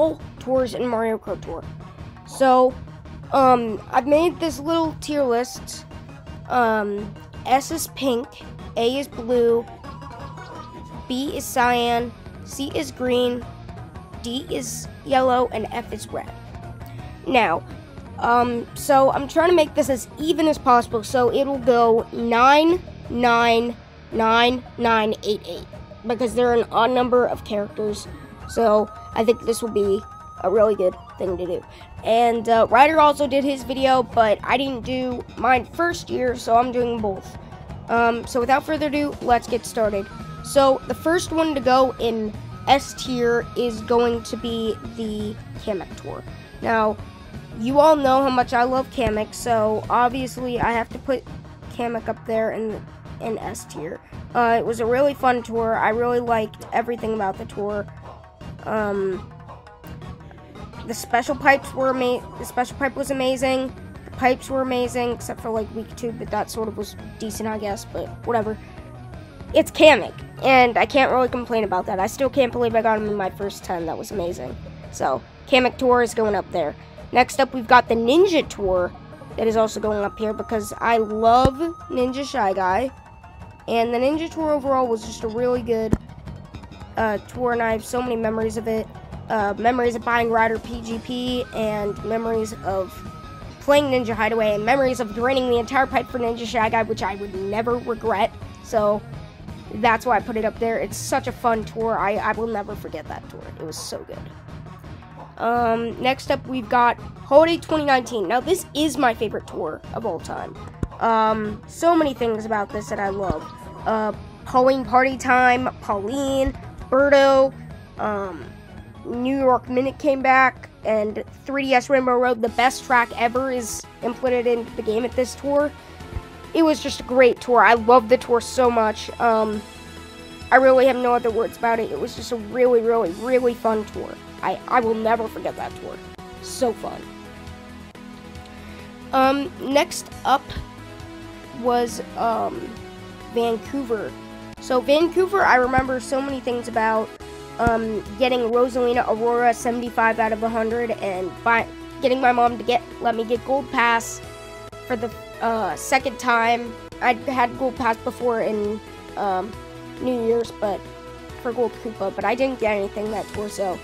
all tours in Mario Kart Tour. So, I've made this little tier list. S is pink, A is blue, B is cyan, C is green, D is yellow, and F is red. Now, so I'm trying to make this as even as possible, so it'll go 9, 9, 9, 9, 8, 8, because they're an odd number of characters, so I think this will be a really good thing to do. And Ryder also did his video, but I didn't do mine first year, so I'm doing both. So without further ado, let's get started. So the first one to go in S tier is going to be the Hammock Tour. Now, you all know how much I love Hammock, so obviously I have to put Hammock up there in S tier. It was a really fun tour. I really liked everything about the tour. The special pipes were the special pipe was amazing. The pipes were amazing, except for like week 2, but that sort of was decent, I guess. But whatever. It's Hammock, and I can't really complain about that. I still can't believe I got him in my first 10. That was amazing. So Hammock Tour is going up there. Next up, we've got the Ninja Tour that is also going up here because I love Ninja Shy Guy, and the Ninja Tour overall was just a really good tour, and I have so many memories of it. Memories of buying Ryder PGP, and memories of playing Ninja Hideaway, and memories of draining the entire pipe for Ninja Shy Guy, which I would never regret. So that's why I put it up there. It's such a fun tour. I will never forget that tour. It was so good. Next up, we've got Holiday 2019. Now, this is my favorite tour of all time. So many things about this that I love. Pauline Party Time, Pauline, Birdo, New York Minute came back, and 3DS Rainbow Road, the best track ever, is implemented into the game at this tour. It was just a great tour. I loved the tour so much. I really have no other words about it. It was just a really, really, really fun tour. I will never forget that tour. So fun. Next up was Vancouver. So Vancouver, I remember so many things about. Getting Rosalina Aurora 75 out of 100, and getting my mom to let me get Gold Pass for the second time. I'd had Gold Pass before in New Year's, but for Gold Koopa, but I didn't get anything that tour, so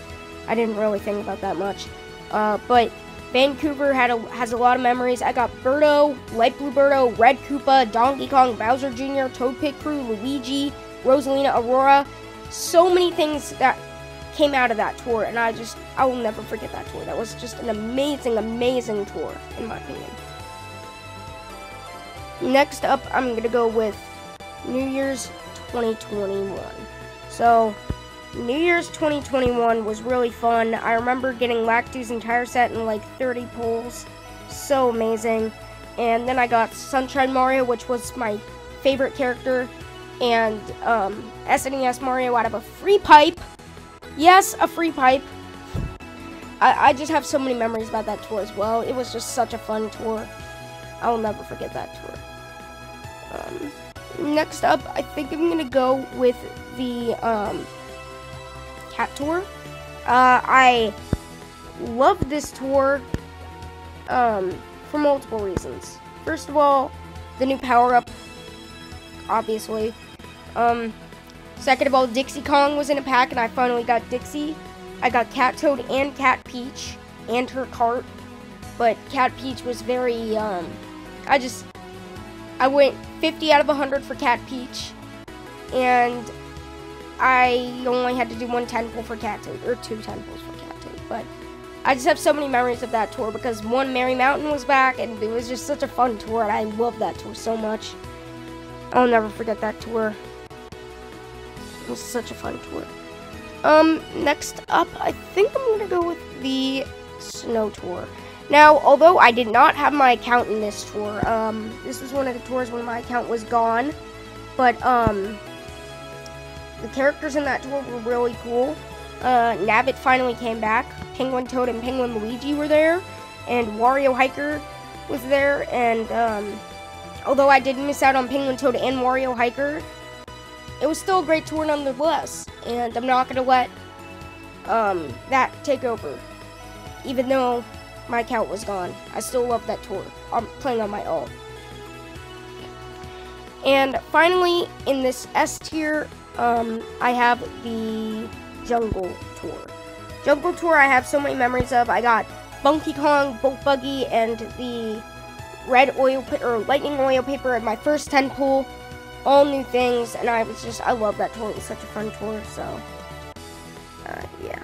I didn't really think about that much. But Vancouver has a lot of memories. I got Birdo, Light Blue Birdo, Red Koopa, Donkey Kong, Bowser Jr., Toad Pit Crew, Luigi, Rosalina Aurora. So many things that came out of that tour, and I will never forget that tour. That was just an amazing, amazing tour, in my opinion. Next up, I'm going to go with New Year's 2021. So, New Year's 2021 was really fun. I remember getting Lactu's entire set in like 30 pulls. So amazing. And then I got Sunshine Mario, which was my favorite character, and SNES Mario out of a free pipe. Yes, a free pipe. I just have so many memories about that tour as well. It was just such a fun tour. I will never forget that tour. Next up, I think I'm going to go with the Cat Tour. I love this tour for multiple reasons. First of all, the new power-up, obviously. Second of all, Dixie Kong was in a pack, and I finally got Dixie. I got Cat Toad and Cat Peach and her cart, but Cat Peach was very, I went 50 out of 100 for Cat Peach, and I only had to do 1 10 pull for Cat Toad, or 2 10 pulls for Cat Toad, but I just have so many memories of that tour, because one, Merry Mountain was back, and it was just such a fun tour, and I love that tour so much. I'll never forget that tour. It was such a fun tour. Next up, I think I'm going to go with the Snow Tour. Now, although I did not have my account in this tour, this was one of the tours when my account was gone, but, the characters in that tour were really cool. Nabbit finally came back. Penguin Toad and Penguin Luigi were there, and Wario Hiker was there, and, although I did miss out on Penguin Toad and Wario Hiker, it was still a great tour nonetheless, and I'm not going to let that take over. Even though my account was gone, I still love that tour. I'm playing on my own. And finally, in this S tier, I have the Jungle Tour. Jungle Tour, I have so many memories of. I got Donkey Kong, Bolt Buggy, and the red lightning oil paper at my first 10 pool. All new things, and I love that tour. It was such a fun tour, so, yeah.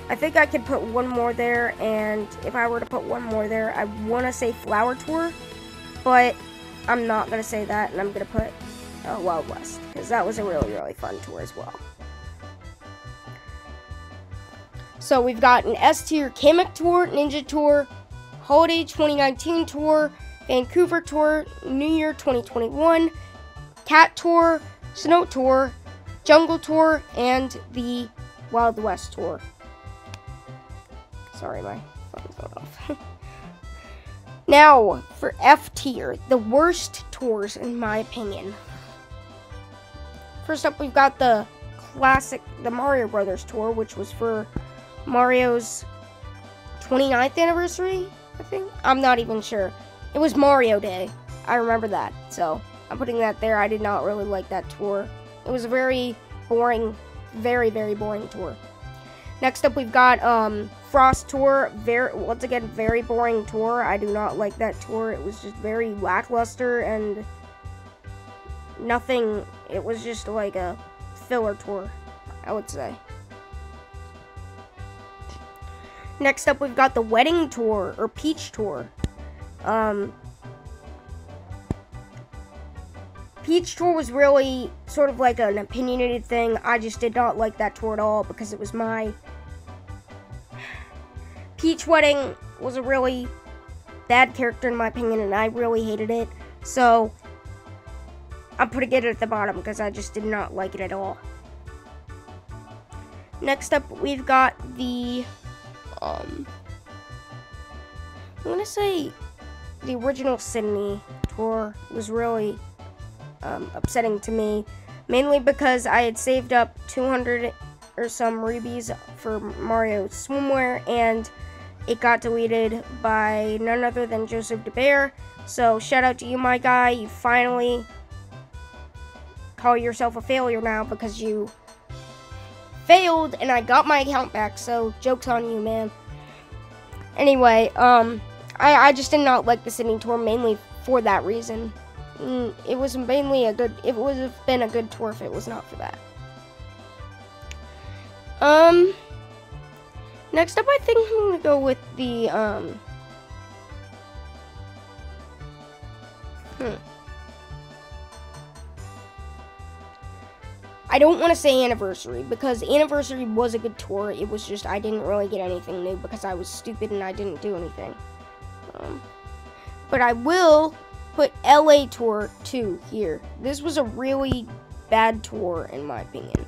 I think I could put one more there, and if I were to put one more there, I want to say Flower Tour, but I'm not going to say that, and I'm going to put Wild West, because that was a really, really fun tour as well. So we've got an S tier Hammock Tour, Ninja Tour, Holiday 2019 Tour, Vancouver Tour, New Year 2021, Cat Tour, Snow Tour, Jungle Tour, and the Wild West Tour. Sorry, my phone's going off. Now, for F tier, the worst tours in my opinion. First up, we've got the Mario Brothers Tour, which was for Mario's 29th anniversary, I think? I'm not even sure. It was Mario Day. I remember that, so I'm putting that there. I did not really like that tour. It was a very boring, very, very boring tour. Next up, we've got Frost Tour. Once again, very boring tour. I do not like that tour. It was just very lackluster and nothing. It was just like a filler tour, I would say. Next up, we've got the Wedding Tour, or Peach Tour. Peach Tour was really sort of like an opinionated thing. I just did not like that tour at all because it was my... Peach Wedding was a really bad character in my opinion, and I really hated it. So, I'm putting it at the bottom because I just did not like it at all. Next up, we've got the... I'm gonna say the original Sydney tour was really upsetting to me, mainly because I had saved up 200 or some rubies for Mario Swimwear, and it got deleted by none other than Joseph DeBear. So shout out to you, my guy. You finally call yourself a failure now because you failed and I got my account back, so joke's on you, man. Anyway, I just did not like the Sydney tour mainly for that reason. It was mainly it would have been a good tour if it was not for that. Next up, I think I'm gonna go with the, I don't want to say Anniversary, because Anniversary was a good tour. It was just, I didn't really get anything new because I was stupid and I didn't do anything. But I will put LA Tour 2 here. This was a really bad tour, in my opinion.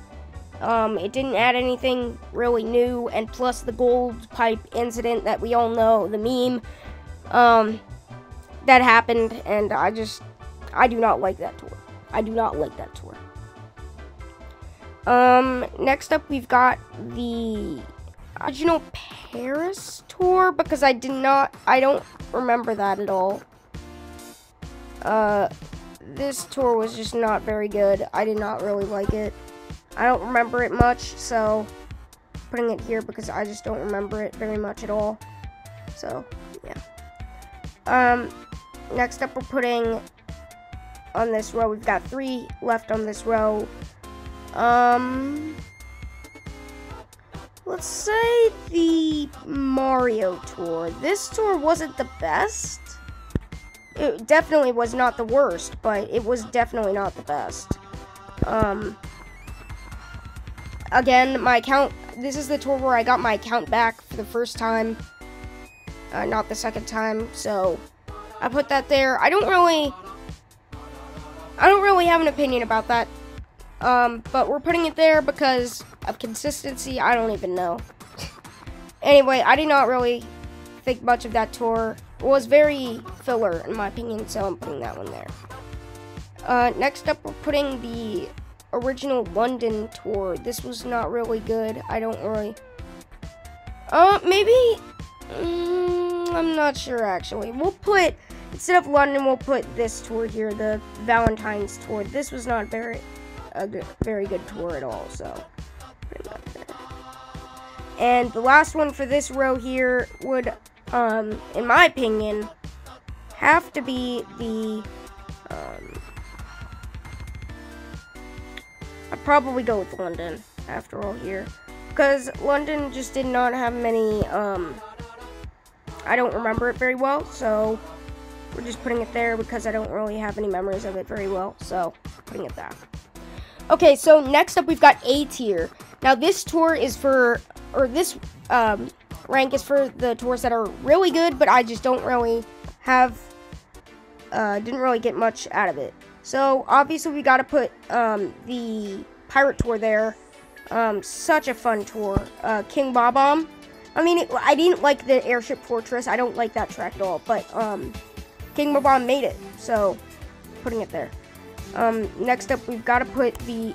It didn't add anything really new, and plus the gold pipe incident that we all know, the meme, that happened, and I do not like that tour. I do not like that tour. Next up, we've got the original Paris tour, because I don't remember that at all. This tour was just not very good. I did not really like it. I don't remember it much, so putting it here because I just don't remember it very much at all. So, yeah. Next up, we're putting on this row. We've got 3 left on this row. Let's say the Mario Tour. This tour wasn't the best. It definitely was not the worst, but it was definitely not the best. Again, my account, this is the tour where I got my account back for the first time, not the second time, so I put that there. I don't really have an opinion about that. But we're putting it there because of consistency. I don't even know. Anyway, I did not really think much of that tour. It was very filler, in my opinion, so I'm putting that one there. Next up, we're putting the original London tour. This was not really good. I don't really Maybe, I'm not sure actually. We'll put, instead of London, we'll put this tour here, the Valentine's tour. This was not very good tour at all, so put it up there. And the last one for this row here would, in my opinion, have to be the, I'd probably go with London after all here. Because London just did not have many, I don't remember it very well, so we're just putting it there because I don't really have any memories of it very well, so putting it there. Okay, so next up we've got A tier. Now this tour is for, or this rank is for the tours that are really good, but I just don't really have, didn't really get much out of it. So obviously we gotta put the Pirate Tour there. Such a fun tour. King Bob-omb. I mean, I didn't like the Airship Fortress. I don't like that track at all. But King Bob-omb made it, so putting it there. Next up, we've got to put the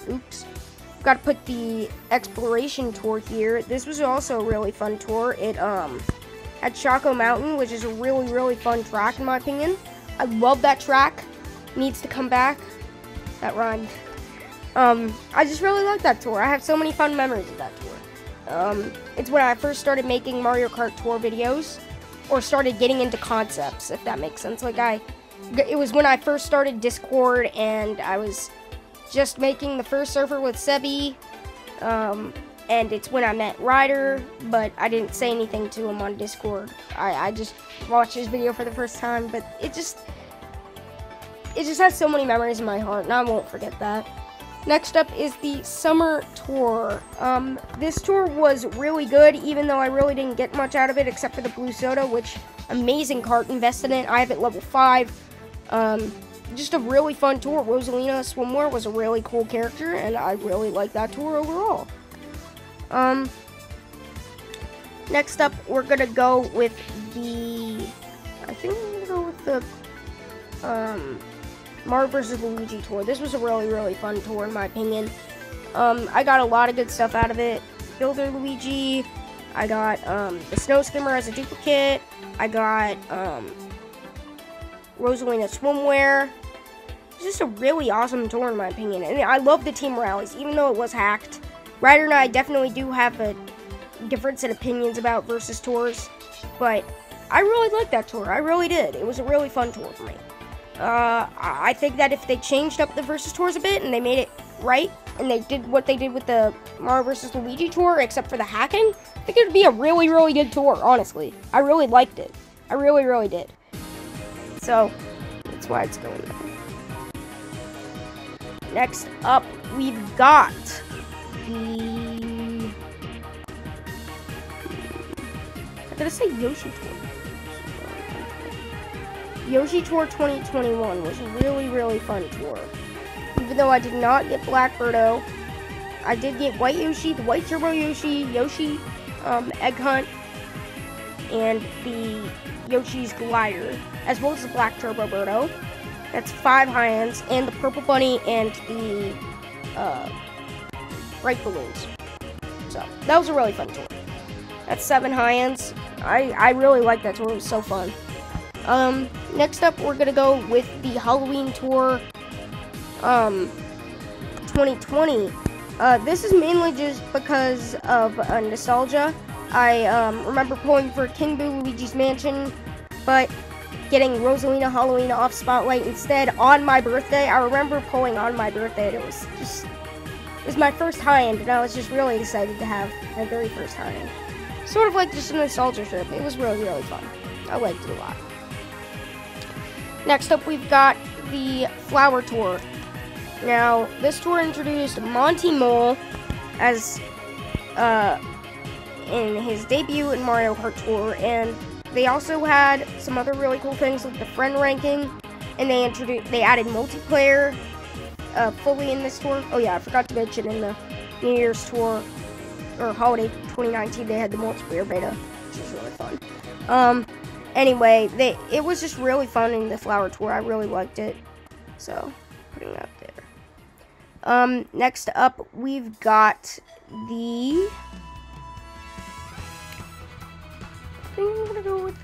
Exploration Tour here. This was also a really fun tour. It had Choco Mountain, which is a really fun track in my opinion. I love that track. Needs to come back. That rhymed. I just really like that tour. I have so many fun memories of that tour. It's when I first started making Mario Kart Tour videos, or started getting into concepts, if that makes sense. Like it was when I first started Discord, and I was just making the first server with Sebi, and it's when I met Ryder, but I didn't say anything to him on Discord. I just watched his video for the first time, but it just has so many memories in my heart, and I won't forget that. Next up is the Summer Tour. This tour was really good, even though I really didn't get much out of it except for the blue soda, which amazing cart invested in. I have it level 5. Just a really fun tour. Rosalina Swimwear was a really cool character, and I really like that tour overall. Next up, we're gonna go with the, I think we're gonna go with the, Mario vs. Luigi Tour. This was a really fun tour in my opinion. I got a lot of good stuff out of it. Builder Luigi, I got the Snow Skimmer as a duplicate, I got Rosalina Swimwear. It's just a really awesome tour in my opinion, and I love the team rallies, even though it was hacked. Ryder and I definitely do have a difference in opinions about versus tours, but I really liked that tour. I really did. It was a really fun tour for me. I think that if they changed up the versus tours a bit and they made it right, and they did what they did with the Mario vs. Luigi tour, except for the hacking, I think it would be a really good tour, honestly. I really liked it. I really did. So, that's why it's going there. Next up, we've got the... I gotta say Yoshi Tour. Yoshi Tour 2021 was a really fun tour. Even though I did not get Black Birdo, I did get White Yoshi, the White Turbo Yoshi, Egg Hunt, and the Yoshi's Glider, as well as the Black Turbo Birdo. That's 5 high-ends, and the Purple Bunny and the Bright Balloons. So, that was a really fun tour. That's 7 high-ends. I really liked that tour. It was so fun. Next up, we're gonna go with the Halloween Tour 2020. This is mainly just because of nostalgia. I remember pulling for King Boo Luigi's Mansion, but getting Rosalina Halloween off Spotlight instead on my birthday. I remember pulling on my birthday, and it was my first high-end, and I was just really excited to have my very first high-end. Sort of like just a nostalgia trip. It was really fun. I liked it a lot. Next up, we've got the Flower Tour. Now, this tour introduced Monty Mole as in his debut in Mario Kart Tour, and they also had some other really cool things like the friend ranking, and they added multiplayer fully in this tour. Oh yeah, I forgot to mention in the New Year's Tour or Holiday 2019 they had the multiplayer beta, which was really fun. Anyway, it was just really fun in the Flower Tour. I really liked it. So, putting that there. Next up, we've got the think I'm gonna go with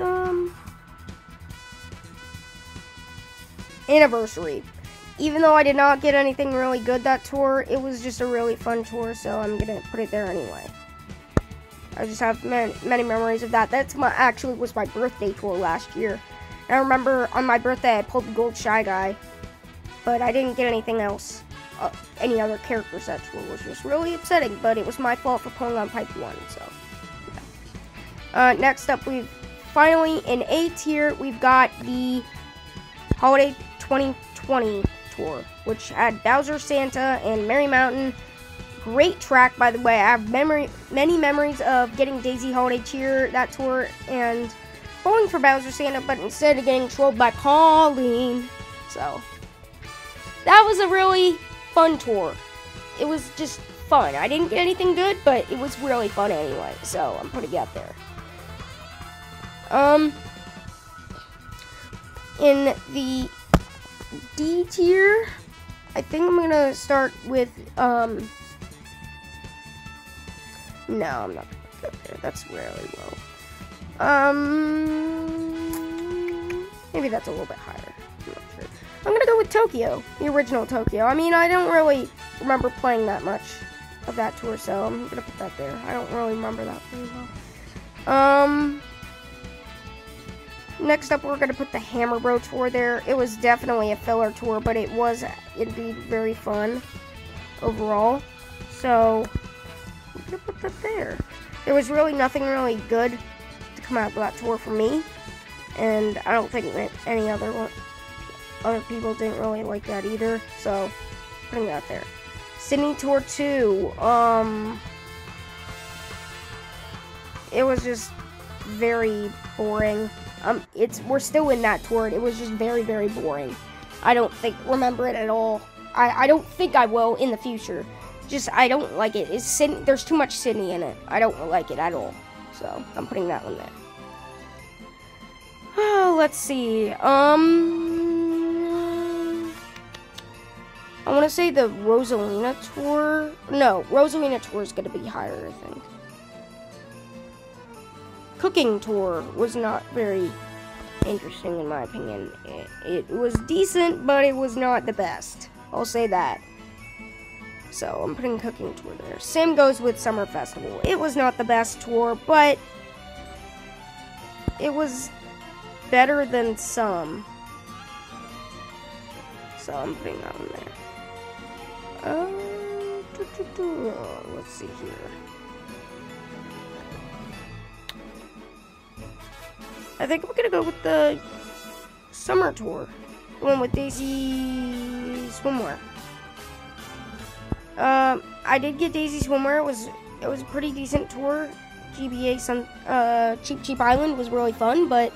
Anniversary. Even though I did not get anything really good that tour, it was just a really fun tour, so I'm gonna put it there anyway. I just have many memories of that. Actually was my birthday tour last year. And I remember on my birthday I pulled the Gold Shy Guy, but I didn't get anything else, any other character sets, which was just really upsetting, but it was my fault for pulling on Pipe 1, so yeah. Next up, we've finally, in A tier, we've got the Holiday 2020 tour, which had Bowser, Santa, and Merry Mountain. Great track, by the way. I have many memories of getting Daisy Holiday Cheer that tour and going for Bowser Santa, but instead of getting trolled by Pauline. So that was a really fun tour. It was just fun. I didn't get anything good, but it was really fun anyway. So I'm putting it out there. In the D tier, I think I'm gonna start with no, I'm not gonna put that there. That's really low. Maybe that's a little bit higher. I'm not sure. I'm gonna go with Tokyo, the original Tokyo. I mean, I don't really remember playing that much of that tour, so I'm gonna put that there. I don't really remember that very well. Next up, we're gonna put the Hammer Bro tour there. It was definitely a filler tour, but it was indeed very fun overall. So I'm gonna put that there. There was really nothing really good to come out of that tour for me, and I don't think that any other people didn't really like that either. So putting that there. Sydney Tour 2. It was just very boring. We're still in that tour. It was just very, very boring. I don't remember it at all. I don't think I will in the future. Just, I don't like it. There's too much Sydney in it. I don't like it at all. So, I'm putting that one there. Oh, let's see. I want to say the Rosalina Tour. No, Rosalina Tour is going to be higher, I think. Cooking Tour was not very interesting in my opinion. It was decent, but it was not the best. I'll say that. So I'm putting Cooking Tour there. Same goes with Summer Festival. It was not the best tour, but it was better than some. So I'm putting that one there. Let's see here. I think we're gonna go with the Summer Tour, the one with Daisy Swimwear. I did get Daisy Swimwear. It was a pretty decent tour. GBA Cheap Island was really fun, but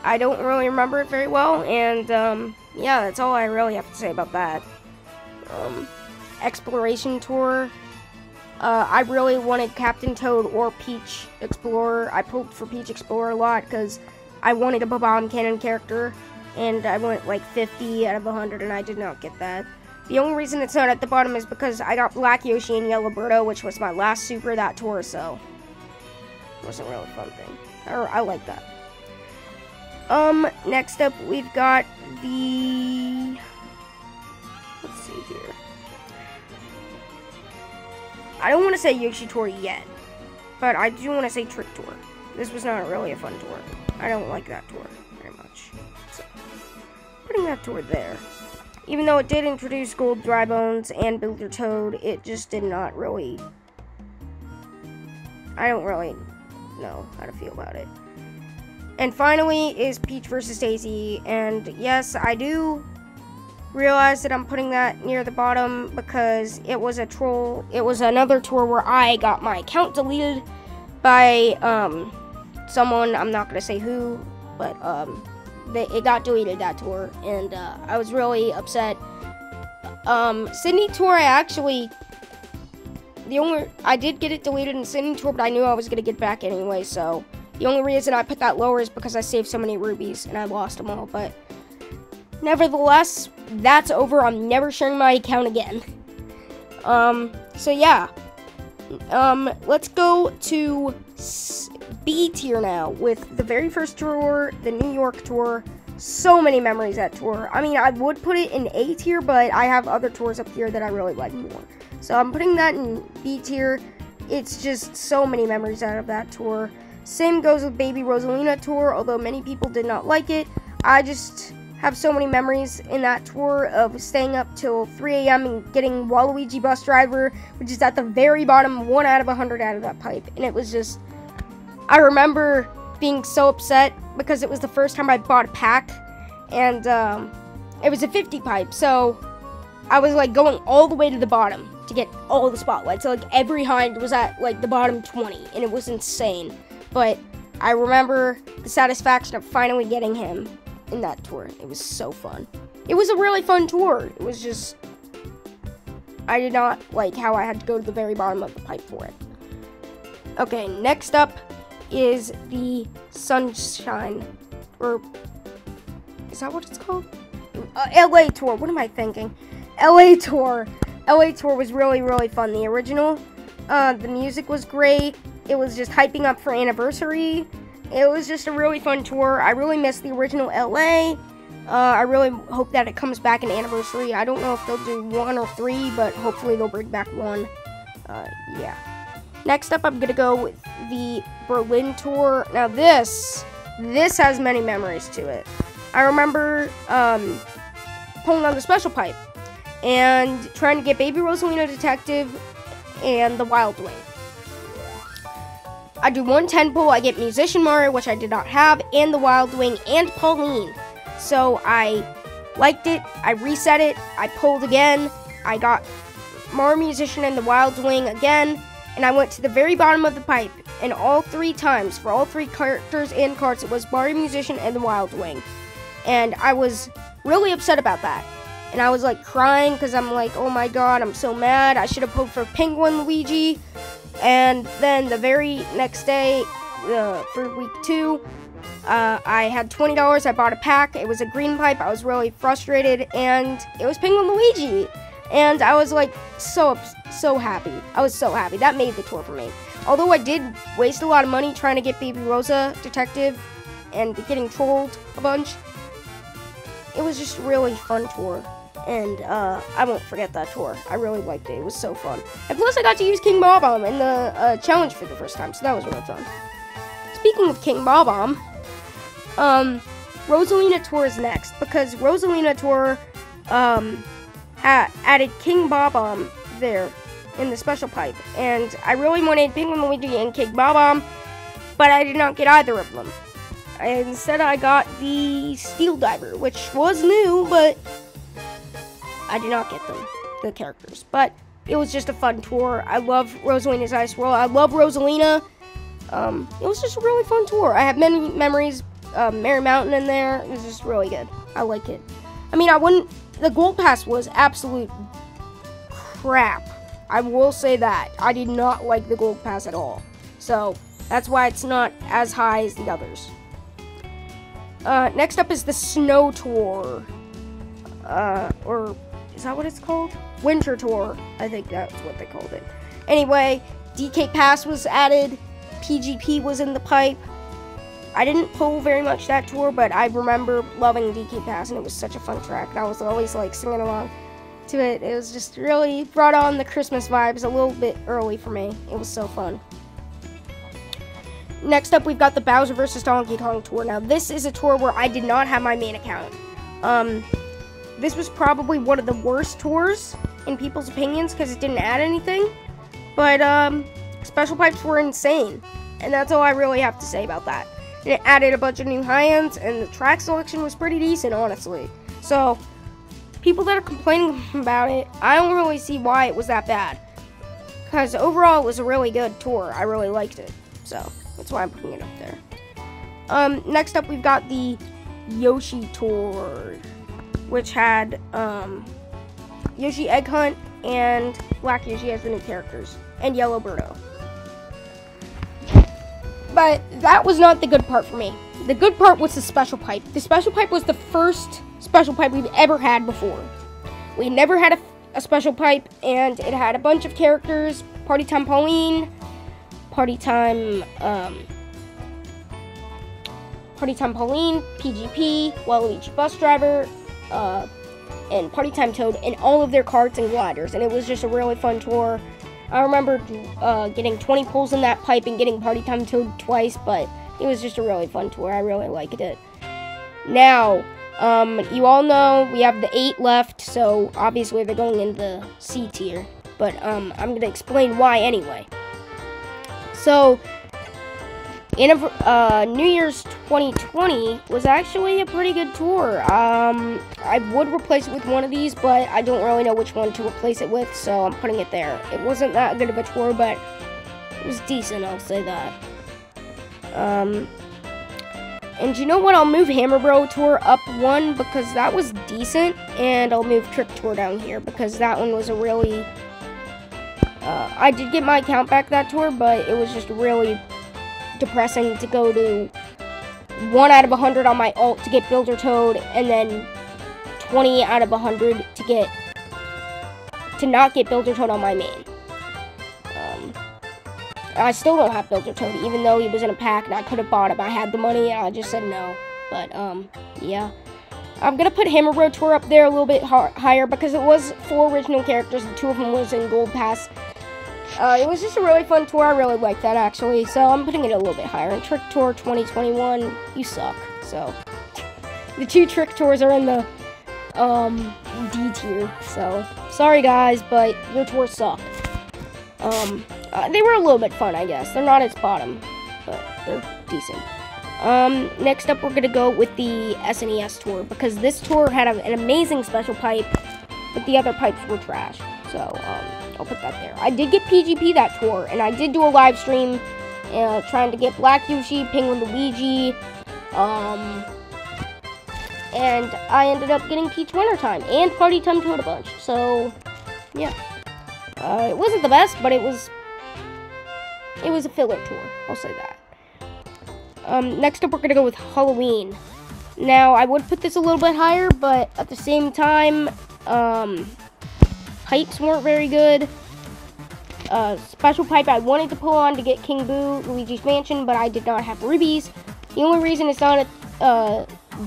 I don't really remember it very well. And yeah, that's all I really have to say about that. Exploration Tour. I really wanted Captain Toad or Peach Explorer. I pulled for Peach Explorer a lot because I wanted a bomb cannon character, and I went like 50 out of 100, and I did not get that. The only reason it's not at the bottom is because I got Black Yoshi and Yellow Birdo, which was my last super that tour, so it wasn't really a fun thing. I like that. Next up, we've got the... Let's see here. I don't want to say Yoshi Tour yet, but I do want to say Trick Tour. This was not really a fun tour. I don't like that tour very much. So, putting that tour there. Even though it did introduce Gold Dry Bones and Build Your Toad, it just did not really... I don't really know how to feel about it. And finally is Peach vs. Daisy, and yes, I do realize that I'm putting that near the bottom because it was a troll. It was another tour where I got my account deleted by someone, I'm not gonna say who, but it got deleted, that tour, and I was really upset. Sydney Tour, I did get it deleted in Sydney Tour, but I knew I was gonna get back anyway, so the only reason I put that lower is because I saved so many rubies and I lost them all, but nevertheless, that's over. I'm never sharing my account again. So yeah. Let's go to B tier now with the very first tour, the New York tour. So many memories at tour. I mean, I would put it in A tier, but I have other tours up here that I really like more. So I'm putting that in B tier. It's just so many memories out of that tour. Same goes with Baby Rosalina Tour, although many people did not like it. I just have so many memories in that tour of staying up till 3 a.m. and getting Waluigi Bus Driver, which is at the very bottom, 1 out of 100 out of that pipe. And it was just, I remember being so upset because it was the first time I bought a pack, and it was a 50 pipe, so I was like going all the way to the bottom to get all the spotlights. So like every hind was at like the bottom 20, and it was insane. But I remember the satisfaction of finally getting him in that tour. It was so fun. It was a really fun tour. It was just, I did not like how I had to go to the very bottom of the pipe for it. Okay, next up is the Sunshine, or is that what it's called? LA Tour. What am I thinking? LA Tour. LA Tour was really, really fun. The original, the music was great. It was just hyping up for anniversary. It was just a really fun tour. I really miss the original LA. I really hope that it comes back in anniversary. I don't know if they'll do 1 or 3, but hopefully they'll bring back 1. Yeah. Next up, I'm gonna go with the Berlin tour. Now this has many memories to it. I remember pulling on the special pipe and trying to get Baby Rosalina Detective and the Wild Wing. I do 110 pull, I get Musician Mario, which I did not have, and the Wild Wing, and Pauline. So I liked it, I reset it, I pulled again, I got Mario Musician and the Wild Wing again, and I went to the very bottom of the pipe, and all 3 times, for all 3 characters and cards, it was Mario Musician and the Wild Wing. And I was really upset about that. And I was like crying, because I'm like, oh my god, I'm so mad, I should have pulled for Penguin Luigi. And then the very next day, for week 2, I had $20, I bought a pack, it was a green pipe, I was really frustrated, and it was Penguin Luigi. And I was like, so happy. I was so happy. That made the tour for me. Although I did waste a lot of money trying to get Baby Rosa Detective and getting trolled a bunch, it was just a really fun tour. And I won't forget that tour. I really liked it. It was so fun. And plus I got to use King Bob-omb in the challenge for the first time, so that was really fun. Speaking of King Bob-omb, Rosalina Tour is next, because Rosalina Tour added King Bob-omb there in the special pipe, and I really wanted Penguin Luigi and King Bob-omb, but I did not get either of them. Instead, I got the Steel Diver, which was new, but I did not get them, the characters. But it was just a fun tour. I love Rosalina's Ice World. I love Rosalina. It was just a really fun tour. I have many memories. Merry Mountain in there. It was just really good. I like it. I mean, the Gold Pass was absolute crap. I will say that. I did not like the Gold Pass at all. So, that's why it's not as high as the others. Next up is the Snow Tour. Or, is that what it's called? Winter Tour. I think that's what they called it. Anyway, DK Pass was added. PGP was in the pipe. I didn't pull very much that tour, but I remember loving DK Pass, and it was such a fun track. And I was always like singing along to it. It was just really brought on the Christmas vibes a little bit early for me. It was so fun. Next up, we've got the Bowser vs. Donkey Kong Tour. Now, this is a tour where I did not have my main account. This was probably one of the worst tours in people's opinions because it didn't add anything. But special pipes were insane, and that's all I really have to say about that. It added a bunch of new high-ends, and the track selection was pretty decent, honestly. So, people that are complaining about it, I don't really see why it was that bad. Because overall, it was a really good tour. I really liked it. So, that's why I'm putting it up there. Next up, we've got the Yoshi Tour, which had Yoshi Egg Hunt and Black Yoshi as the new characters, and Yellow Birdo. But that was not the good part for me. The good part was the special pipe. The special pipe was the first special pipe we've ever had before. We never had a special pipe, and it had a bunch of characters. Party Time Pauline, Party Time Party Time Pauline, PGP, Waluigi Bus Driver, and Party Time Toad, and all of their carts and gliders, and it was just a really fun tour. I remember getting 20 pulls in that pipe and getting Party Time Toad twice, but it was just a really fun tour. I really liked it. Now, you all know we have the 8 left, so obviously they're going in the C tier, but I'm going to explain why anyway. So, New Year's 2020 was actually a pretty good tour. I would replace it with one of these, but I don't really know which one to replace it with, so I'm putting it there. It wasn't that good of a tour, but it was decent, I'll say that. And you know what? I'll move Hammer Bro Tour up 1 because that was decent, and I'll move Trick Tour down here because that one was a really... I did get my account back that tour, but it was just really depressing to go to 1 out of 100 on my ult to get Builder Toad, and then 20 out of 100 to not get Builder Toad on my main. I still don't have Builder Toad, even though he was in a pack and I could have bought him. I had the money and I just said no. But, yeah. I'm going to put Hammer Bro Tour up there a little bit higher because it was 4 original characters and 2 of them was in Gold Pass. It was just a really fun tour. I really liked that, actually. So I'm putting it a little bit higher. And Trick Tour 2021, you suck. So, the 2 Trick Tours are in the, D tier. So, sorry guys, but your tours suck. They were a little bit fun, I guess. They're not its bottom, but they're decent. Next up, we're going to go with the SNES tour, because this tour had an amazing special pipe, but the other pipes were trash. So, I'll put that there. I did get PGP that tour, and I did do a live stream trying to get Black Yoshi, Penguin Luigi, and I ended up getting Peach Wintertime and Party Time Toad a bunch. So, yeah. It wasn't the best, but it was a filler tour, I'll say that. Next up, we're going to go with Halloween. Now, I would put this a little bit higher, but at the same time, pipes weren't very good. Special pipe I wanted to pull on to get King Boo, Luigi's Mansion, but I did not have rubies. The only reason it's not a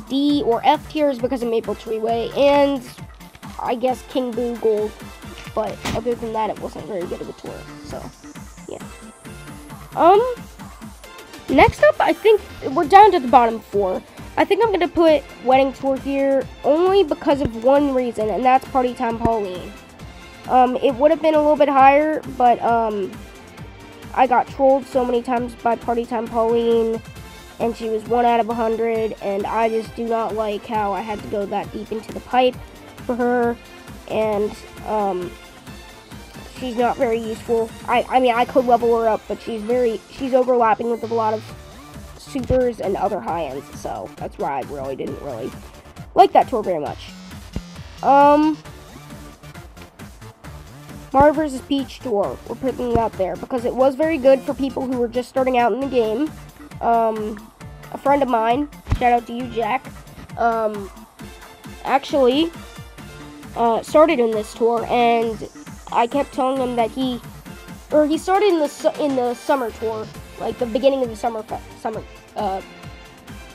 D or F tier is because of Maple Treeway, and I guess King Boo Gold. But other than that, it wasn't very good of a tour. So, yeah. Next up, I think we're down to the bottom 4. I think I'm going to put Wedding Tour here only because of one reason, and that's Party Time Pauline. It would have been a little bit higher, but I got trolled so many times by Party Time Pauline, and she was 1 out of 100, and I just do not like how I had to go that deep into the pipe for her, and she's not very useful. I mean, I could level her up, but she's overlapping with a lot of supers and other high-ends, so that's why I really didn't like that tour very much. Mario vs. Peach Tour, we're putting it out there, because it was very good for people who were just starting out in the game. A friend of mine, shout out to you, Jack, actually started in this tour, and I kept telling him that he started in the summer tour, like the beginning of the summer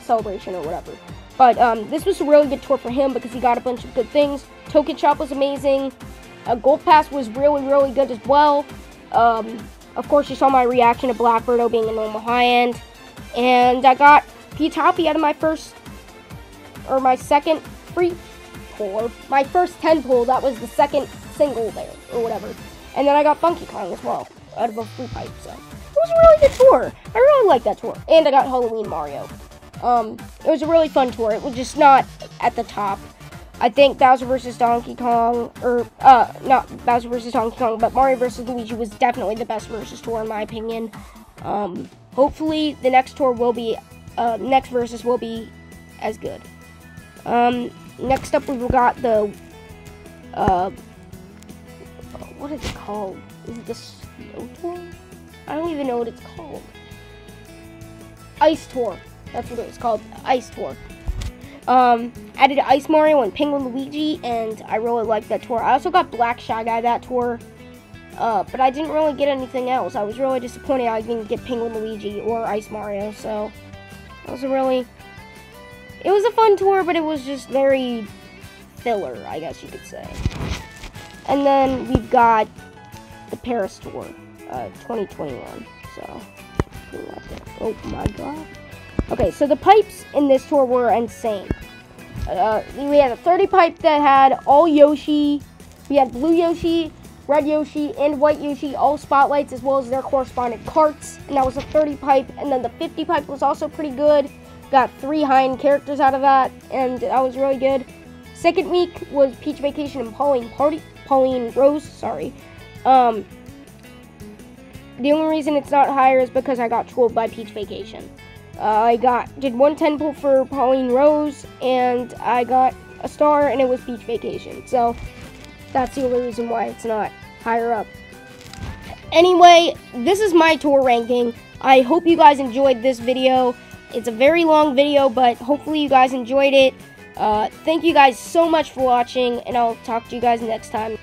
celebration or whatever. But this was a really good tour for him because he got a bunch of good things. Token Shop was amazing. Gold Pass was really good as well. Of course, you saw my reaction to Blackbirdo being a normal high-end. And I got P-Toppy out of my second free pull, or my first 10 pull. That was the second single there, or whatever. And then I got Funky Kong as well, out of a free pipe, so. It was a really good tour. I really liked that tour. And I got Halloween Mario. It was a really fun tour. It was just not at the top. I think Bowser vs. Donkey Kong, or, not Bowser vs. Donkey Kong, but Mario vs. Luigi was definitely the best versus tour in my opinion. Hopefully the next tour will be, next versus will be as good. Next up we've got the, what is it called? Is it the Snow Tour? I don't even know what it's called. Ice Tour. That's what it's called. Ice Tour. Added Ice Mario and Penguin Luigi, and I really liked that tour. I also got Black Shy Guy that tour, but I didn't really get anything else. I was really disappointed I didn't get Penguin Luigi or Ice Mario, so that was a really it was a fun tour, but it was just very filler, I guess you could say. And then we've got the Paris Tour, 2021. So, oh my god. Okay, so the pipes in this tour were insane. We had a 30 pipe that had all Yoshi. We had blue Yoshi, red Yoshi, and white Yoshi, all spotlights, as well as their corresponding carts. And that was a 30 pipe. And then the 50 pipe was also pretty good. Got 3 high-end characters out of that, and that was really good. Second week was Peach Vacation and Pauline Rose, sorry. The only reason it's not higher is because I got trolled by Peach Vacation. I did 110 pull for Pauline Rose, and I got a star, and it was Peach Vacation. So that's the only reason why it's not higher up. Anyway, this is my tour ranking. I hope you guys enjoyed this video. It's a very long video, but hopefully you guys enjoyed it. Thank you guys so much for watching, and I'll talk to you guys next time.